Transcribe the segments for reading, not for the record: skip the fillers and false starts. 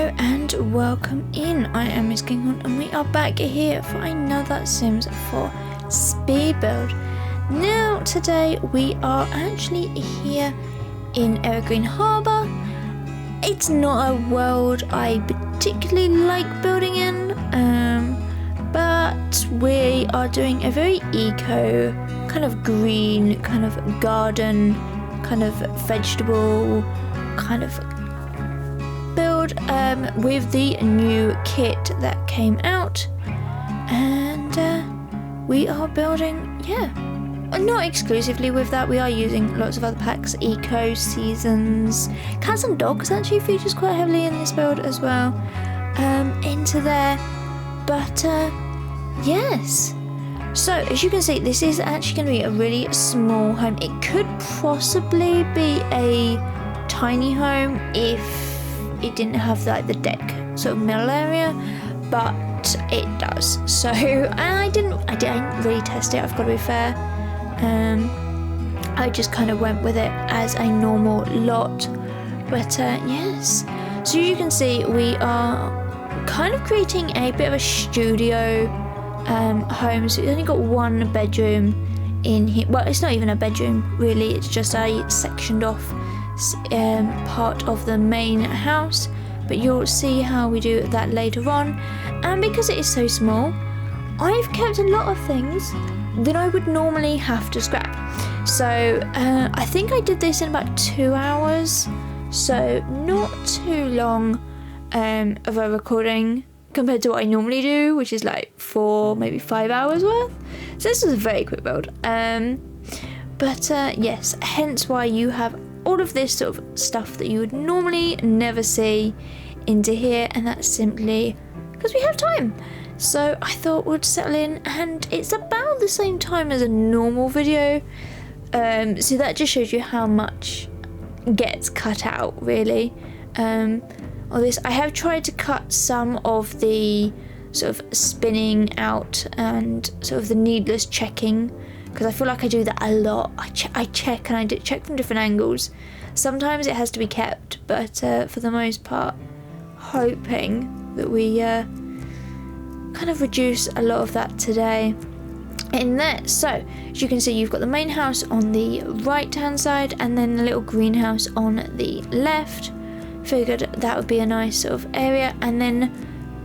Hello and welcome in. I am MissKinghorn and we are back here for another Sims 4 speed build. Now today we are actually here in Evergreen Harbour. It's not a world I particularly like building in, but we are doing a very eco, kind of green, kind of garden, kind of vegetable, kind of build with the new kit that came out, and we are building, not exclusively with that, we are using lots of other packs, eco, seasons, cats and dogs actually features quite heavily in this build as well, into there, but yes. So as you can see, this is actually going to be a really small home. It could possibly be a tiny home if it didn't have like the deck sort of middle area, but it does. So I didn't really test it, I've got to be fair. I just kind of went with it as a normal lot, but yes. So you can see we are kind of creating a bit of a studio home. So it's only got one bedroom in here. Well, it's not even a bedroom really, it's just a sectioned off part of the main house, but you'll see how we do that later on. And because it is so small, I've kept a lot of things that I would normally have to scrap. So I think I did this in about 2 hours, so not too long of a recording compared to what I normally do, which is like 4, maybe 5 hours worth. So this was a very quick build, but yes, hence why you have all of this sort of stuff that you would normally never see into here, and that's simply because we have time. So I thought we'd settle in, and it's about the same time as a normal video, so that just shows you how much gets cut out really. Or this, I have tried to cut some of the sort of spinning out and sort of the needless checking, because I feel like I do that a lot. I check and I check from different angles. Sometimes it has to be kept, but for the most part, hoping that we kind of reduce a lot of that today in there. So as you can see, you've got the main house on the right hand side and then the little greenhouse on the left. Figured that would be a nice sort of area, and then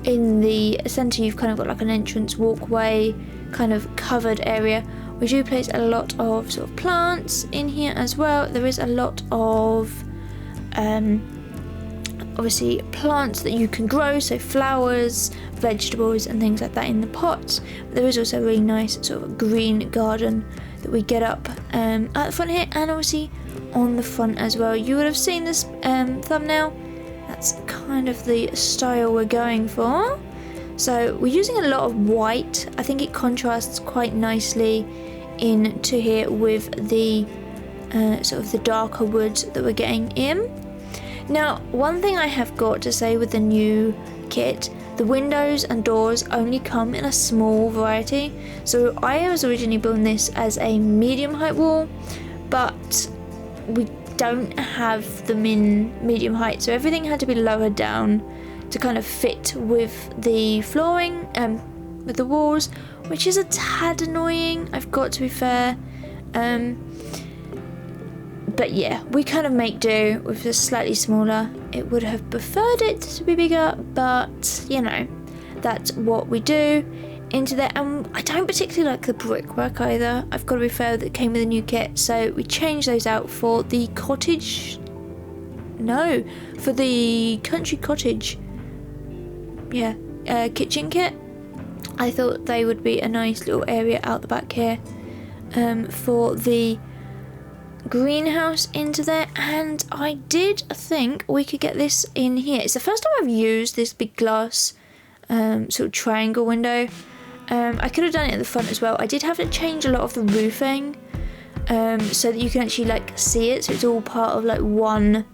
in the center you've kind of got like an entrance walkway kind of covered area. We do place a lot of sort of plants in here as well. There is a lot of obviously plants that you can grow, so flowers, vegetables and things like that in the pots. But there is also a really nice sort of green garden that we get up at the front here, and obviously on the front as well. You would have seen this thumbnail. That's kind of the style we're going for. So we're using a lot of white. I think it contrasts quite nicely into here with the sort of the darker woods that we're getting in. Now, one thing I have got to say with the new kit, the windows and doors only come in a small variety. So I was originally building this as a medium height wall, but we don't have them in medium height, so everything had to be lowered down to kind of fit with the flooring, with the walls, which is a tad annoying, I've got to be fair. But yeah, we kind of make do with this slightly smaller. It would have preferred it to be bigger, but you know, that's what we do into there. And I don't particularly like the brickwork either, I've got to be fair, that came with the new kit, so we changed those out for the cottage, no, for the country cottage, kitchen kit. I thought they would be a nice little area out the back here for the greenhouse into there. And I did think we could get this in here. It's the first time I've used this big glass sort of triangle window. I could have done it at the front as well. I did have to change a lot of the roofing so that you can actually like see it, so it's all part of like one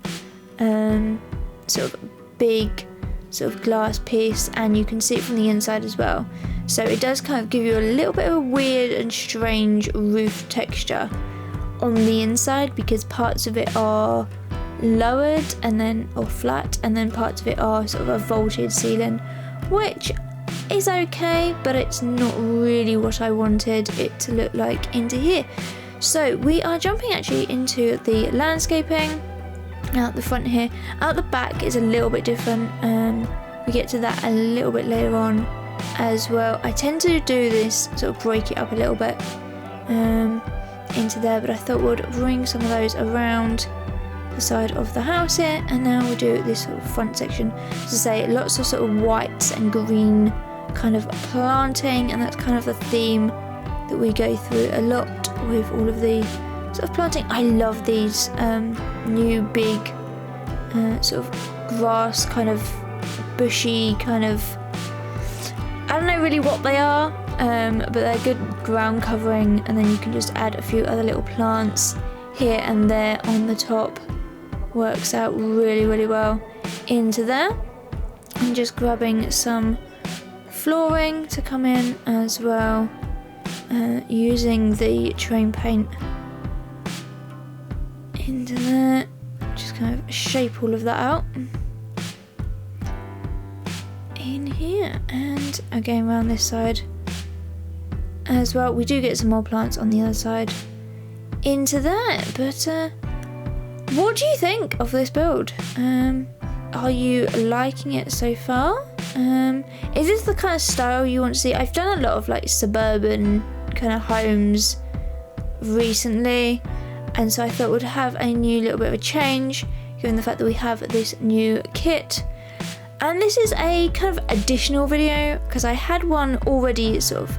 sort of big sort of glass piece, and you can see it from the inside as well. So it does kind of give you a little bit of a weird and strange roof texture on the inside, because parts of it are lowered and then, or flat, and then parts of it are sort of a vaulted ceiling, which is okay, but it's not really what I wanted it to look like into here. So we are jumping actually into the landscaping out the front here. Out the back is a little bit different. We get to that a little bit later on as well. I tend to do this, sort of break it up a little bit into there, but I thought we'd bring some of those around the side of the house here, and now we'll do this sort of front section. As I say, lots of sort of whites and green kind of planting, and that's kind of the theme that we go through a lot with all of the sort of planting. I love these new big sort of grass, kind of bushy, kind of, I don't know really what they are, but they're good ground covering, and then you can just add a few other little plants here and there on the top. Works out really, really well into there. I'm just grabbing some flooring to come in as well, using the terrain paint into there. Just kind of shape all of that out in here, and again around this side as well. We do get some more plants on the other side into there, but what do you think of this build? Are you liking it so far? Is this the kind of style you want to see? I've done a lot of like suburban kind of homes recently, and so I thought we'd have a new little bit of a change, given the fact that we have this new kit. And this is a kind of additional video, because I had one already sort of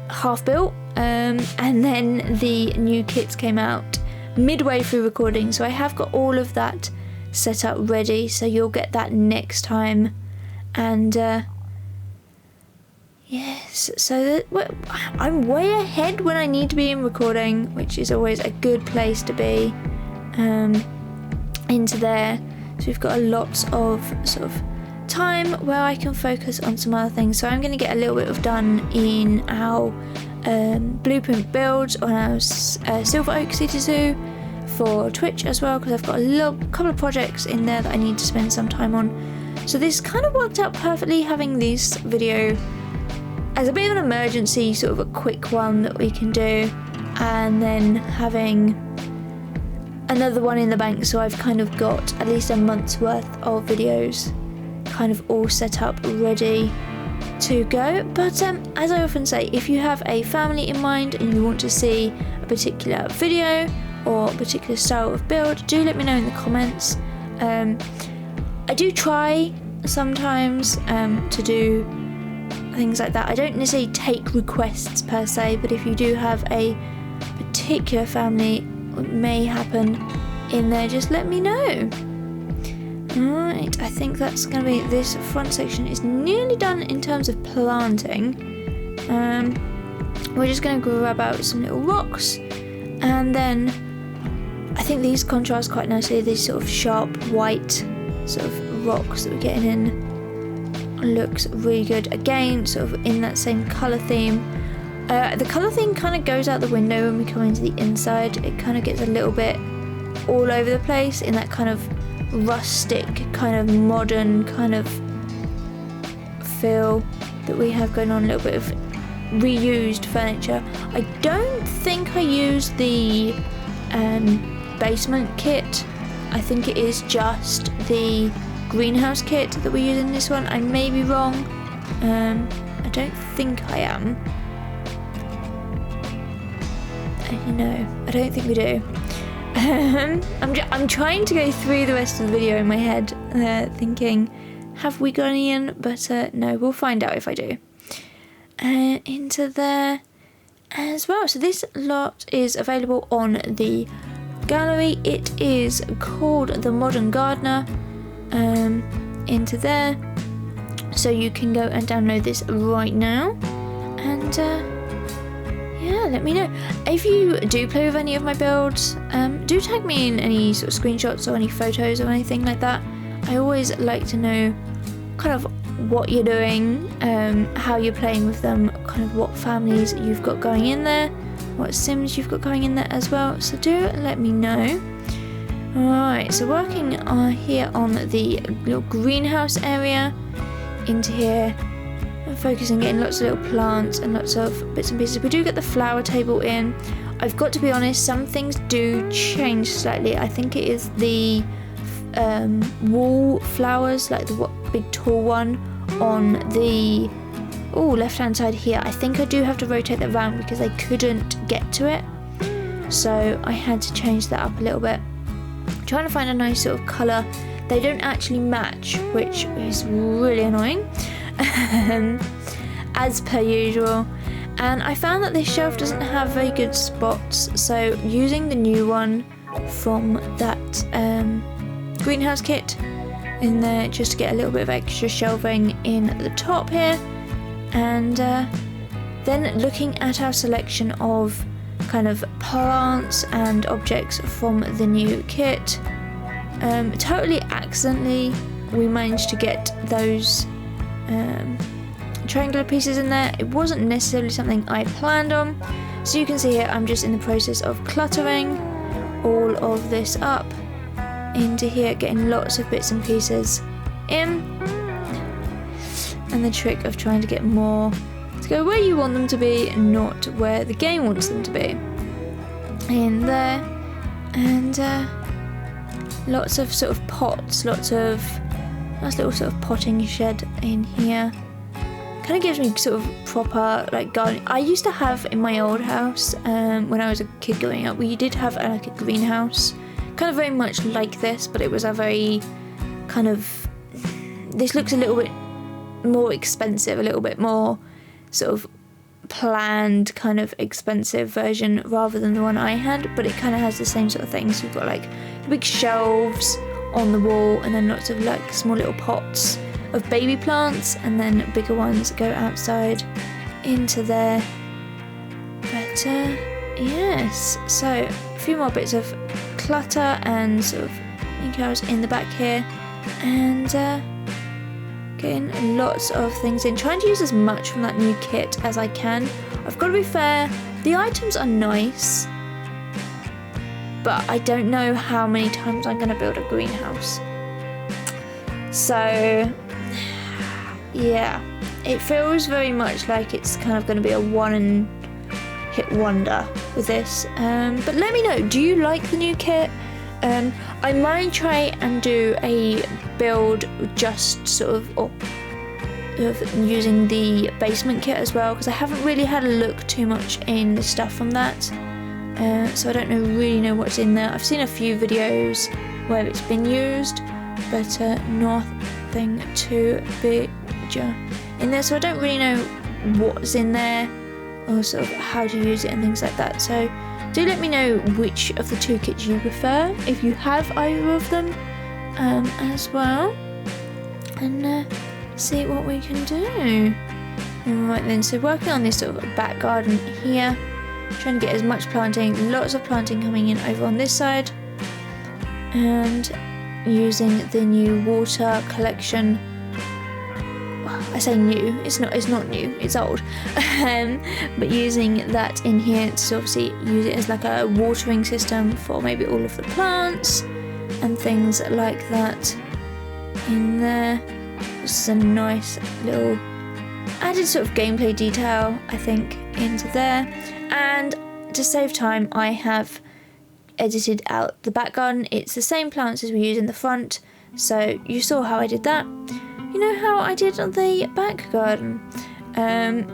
half built, and then the new kits came out midway through recording, so I have got all of that set up ready, so you'll get that next time. And yes, so I'm way ahead when I need to be in recording, which is always a good place to be into there. So we've got a lot of sort of time where I can focus on some other things. So I'm going to get a little bit of done in our blueprint builds on our Silver Oak City Zoo for Twitch as well, because I've got a couple of projects in there that I need to spend some time on. So this kind of worked out perfectly, having this video as a bit of an emergency, sort of a quick one that we can do, and then having another one in the bank, so I've kind of got at least a month's worth of videos kind of all set up ready to go. But as I often say, if you have a family in mind and you want to see a particular video or a particular style of build, do let me know in the comments. I do try sometimes to do things like that. I don't necessarily take requests per se, but if you do have a particular family, it may happen in there, just let me know. Alright, I think that's going to be, this front section is nearly done in terms of planting. We're just going to grab out some little rocks, and then I think these contrast quite nicely, these sort of sharp white sort of rocks that we're getting in. Looks really good. Again, sort of in that same colour theme. The colour theme kind of goes out the window when we come into the inside. It kind of gets a little bit all over the place in that kind of rustic, kind of modern kind of feel that we have going on. A little bit of reused furniture. I don't think I used the basement kit. I think it is just the greenhouse kit that we use in this one. I may be wrong. I don't think I am. No, I don't think we do. I'm trying to go through the rest of the video in my head, thinking, have we got any in? But no, we'll find out if I do. Into there as well. So this lot is available on the gallery. It is called The Modern Gardener. Into there. So you can go and download this right now. And yeah, let me know. If you do play with any of my builds, do tag me in any sort of screenshots or any photos or anything like that. I always like to know kind of what you're doing, how you're playing with them, kind of what families you've got going in there, what sims you've got going in there as well. So do let me know. Alright, so working here on the little greenhouse area, into here, and focusing on getting lots of little plants and lots of bits and pieces. We do get the flower table in. I've got to be honest, some things do change slightly. I think it is the wall flowers, like the big tall one on the left hand side here. I think I do have to rotate that around because I couldn't get to it, so I had to change that up a little bit. I'm trying to find a nice sort of colour. They don't actually match, which is really annoying, as per usual. And I found that this shelf doesn't have very good spots, so using the new one from that greenhouse kit in there just to get a little bit of extra shelving in the top here. And then looking at our selection of kind of plants and objects from the new kit, totally accidentally we managed to get those triangular pieces in there. It wasn't necessarily something I planned on, so you can see here I'm just in the process of cluttering all of this up into here, getting lots of bits and pieces in, and the trick of trying to get more to go where you want them to be, not where the game wants them to be, in there. And lots of sort of pots, lots of nice little sort of potting shed in here. Kind of gives me sort of proper like garden. I used to have in my old house when I was a kid growing up, we did have like a greenhouse, kind of very much like this, but it was a very kind of, this looks a little bit more expensive, a little bit more sort of planned kind of expensive version rather than the one I had, but it kind of has the same sort of thing. So you've got like big shelves on the wall and then lots of like small little pots of baby plants, and then bigger ones go outside into there. But yes, so a few more bits of clutter and sort of decals in the back here, and getting lots of things in, trying to use as much from that new kit as I can. I've got to be fair, the items are nice, but I don't know how many times I'm going to build a greenhouse. So yeah, it feels very much like it's kind of going to be a one-hit wonder with this. But let me know, do you like the new kit? I might try and do a build just sort of using the basement kit as well, because I haven't really had a look too much in the stuff from that. So I don't really know what's in there. I've seen a few videos where it's been used, but nothing too big in there, so I don't really know what's in there or sort of how to use it and things like that. So do let me know which of the two kits you prefer, if you have either of them as well, and see what we can do. Right then, so working on this sort of back garden here, trying to get as much planting, lots of planting coming in over on this side, and using the new water collection. I say new, it's not new, it's old, but using that in here to obviously use it as like a watering system for maybe all of the plants and things like that in there. This is a nice little added sort of gameplay detail, I think, into there. And to save time, I have edited out the back garden. It's the same plants as we use in the front, so you saw how I did that. You know how I did on the back garden.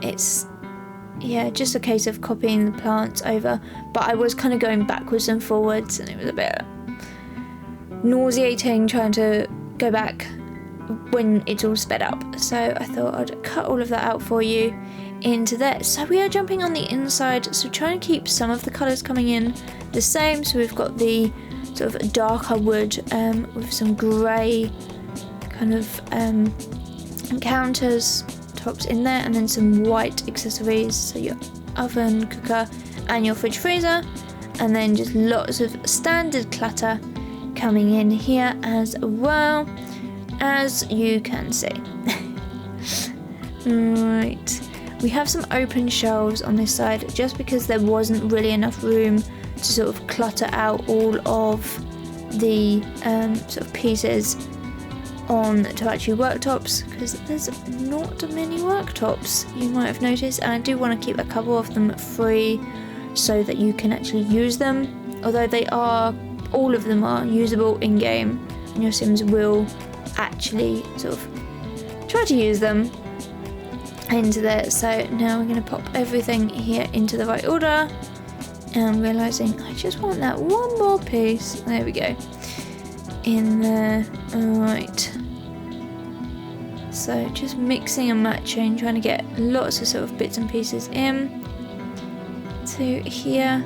It's just a case of copying the plants over, but I was kind of going backwards and forwards, and it was a bit nauseating trying to go back when it's all sped up. So I thought I'd cut all of that out for you into there. So we are jumping on the inside, so trying to keep some of the colours coming in the same. So we've got the sort of darker wood with some grey kind of counters tops in there, and then some white accessories, so your oven, cooker and your fridge freezer, and then just lots of standard clutter coming in here as well, as you can see. Right, we have some open shelves on this side just because there wasn't really enough room to sort of clutter out all of the sort of pieces on to actually worktops, because there's not many worktops, you might have noticed, and I do want to keep a couple of them free so that you can actually use them, although all of them are usable in game and your Sims will actually sort of try to use them into there. So now we're going to pop everything here into the right order, and I'm realising I just want that one more piece, there we go, in there. Alright, so just mixing and matching, trying to get lots of sort of bits and pieces in to here,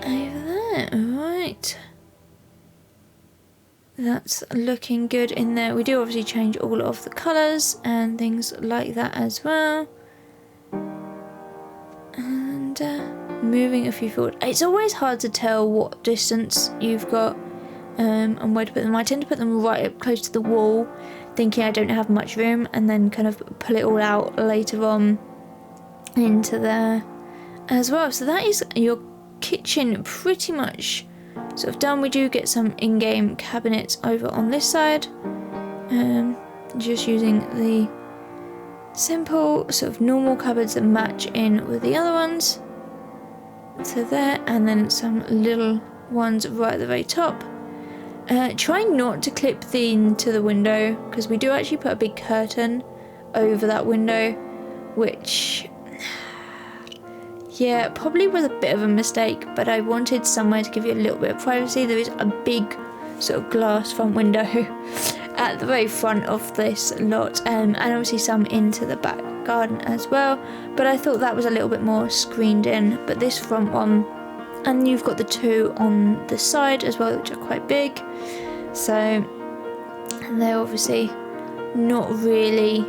over there. Alright, that's looking good in there. We do obviously change all of the colours and things like that as well, and moving a few forward. It's always hard to tell what distance you've got and where to put them. I tend to put them right up close to the wall, thinking I don't have much room, and then kind of pull it all out later on into there as well. So that is your kitchen pretty much sort of done. We do get some in-game cabinets over on this side, just using the simple sort of normal cupboards that match in with the other ones. So there, and then some little ones right at the very top. Try not to clip to the window, because we do actually put a big curtain over that window, which, yeah, probably was a bit of a mistake, but I wanted somewhere to give you a little bit of privacy. There is a big sort of glass front window at the very front of this lot, and obviously some into the back garden as well, but I thought that was a little bit more screened in. But this front one, and you've got the two on the side as well, which are quite big, so they're obviously not really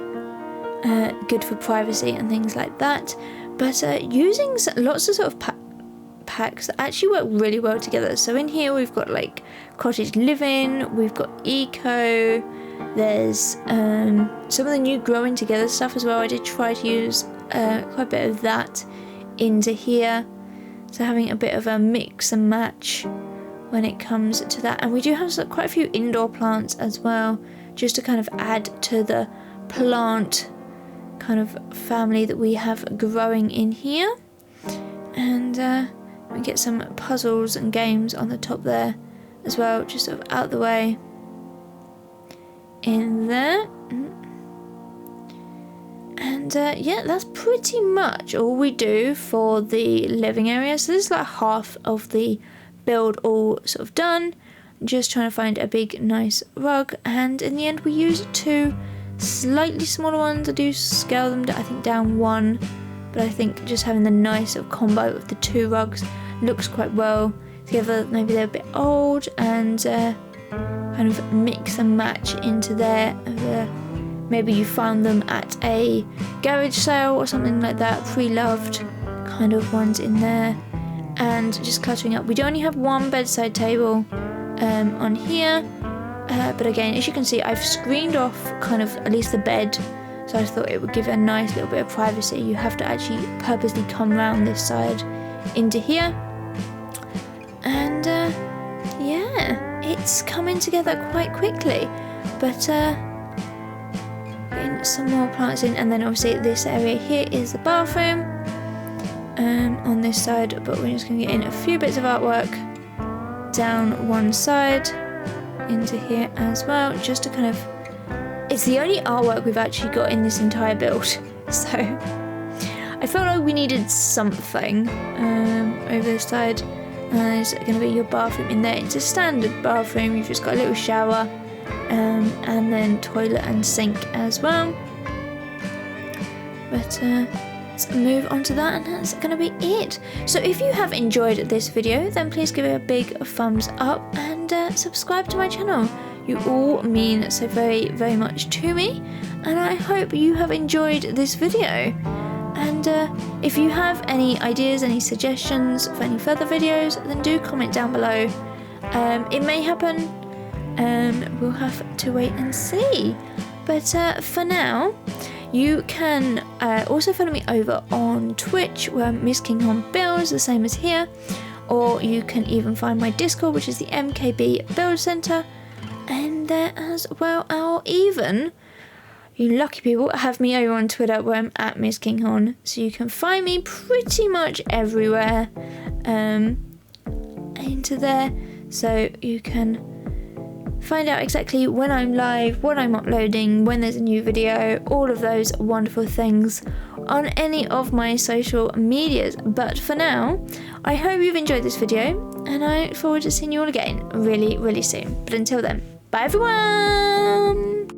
good for privacy and things like that, but using lots of sort of packs that actually work really well together. So in here we've got like cottage living, we've got eco, there's some of the new growing together stuff as well. I did try to use quite a bit of that into here, so having a bit of a mix and match when it comes to that. And we do have quite a few indoor plants as well, just to kind of add to the plant kind of family that we have growing in here. And we get some puzzles and games on the top there as well, just sort of out the way in there. And yeah, that's pretty much all we do for the living area. So this is like half of the build all sort of done. Just trying to find a big nice rug, and in the end we use two slightly smaller ones. I do scale them I think down one, but I think just having the nice sort of combo of the two rugs looks quite well together. Maybe they're a bit old, and kind of mix and match into there. Maybe you found them at a garage sale or something like that, pre-loved kind of ones in there, and just cluttering up. We do only have one bedside table on here, but again, as you can see, I've screened off kind of at least the bed, so I thought it would give a nice little bit of privacy. You have to actually purposely come around this side into here, and yeah, it's coming together quite quickly. But getting some more plants in, and then obviously this area here is the bathroom on this side, but we're just going to get in a few bits of artwork down one side into here as well, just to kind of, it's the only artwork we've actually got in this entire build, so I felt like we needed something over this side. There's going to be your bathroom in there. It's a standard bathroom, you've just got a little shower and then toilet and sink as well. But let's move on to that, and that's going to be it. So if you have enjoyed this video, then please give it a big thumbs up and subscribe to my channel. You all mean so very, very much to me, and I hope you have enjoyed this video. And if you have any ideas, any suggestions for any further videos, then do comment down below. It may happen, we'll have to wait and see. But for now, you can also follow me over on Twitch, where MissKinghornBuilds, the same as here, or you can even find my Discord, which is the MKB Build Center, and there as well. I'll even, you lucky people, have me over on Twitter where I'm at MissKinghorn, so you can find me pretty much everywhere into there, so you can find out exactly when I'm live, what I'm uploading, when there's a new video, all of those wonderful things on any of my social medias. But for now, I hope you've enjoyed this video, and I look forward to seeing you all again really, really soon. But until then, bye everyone!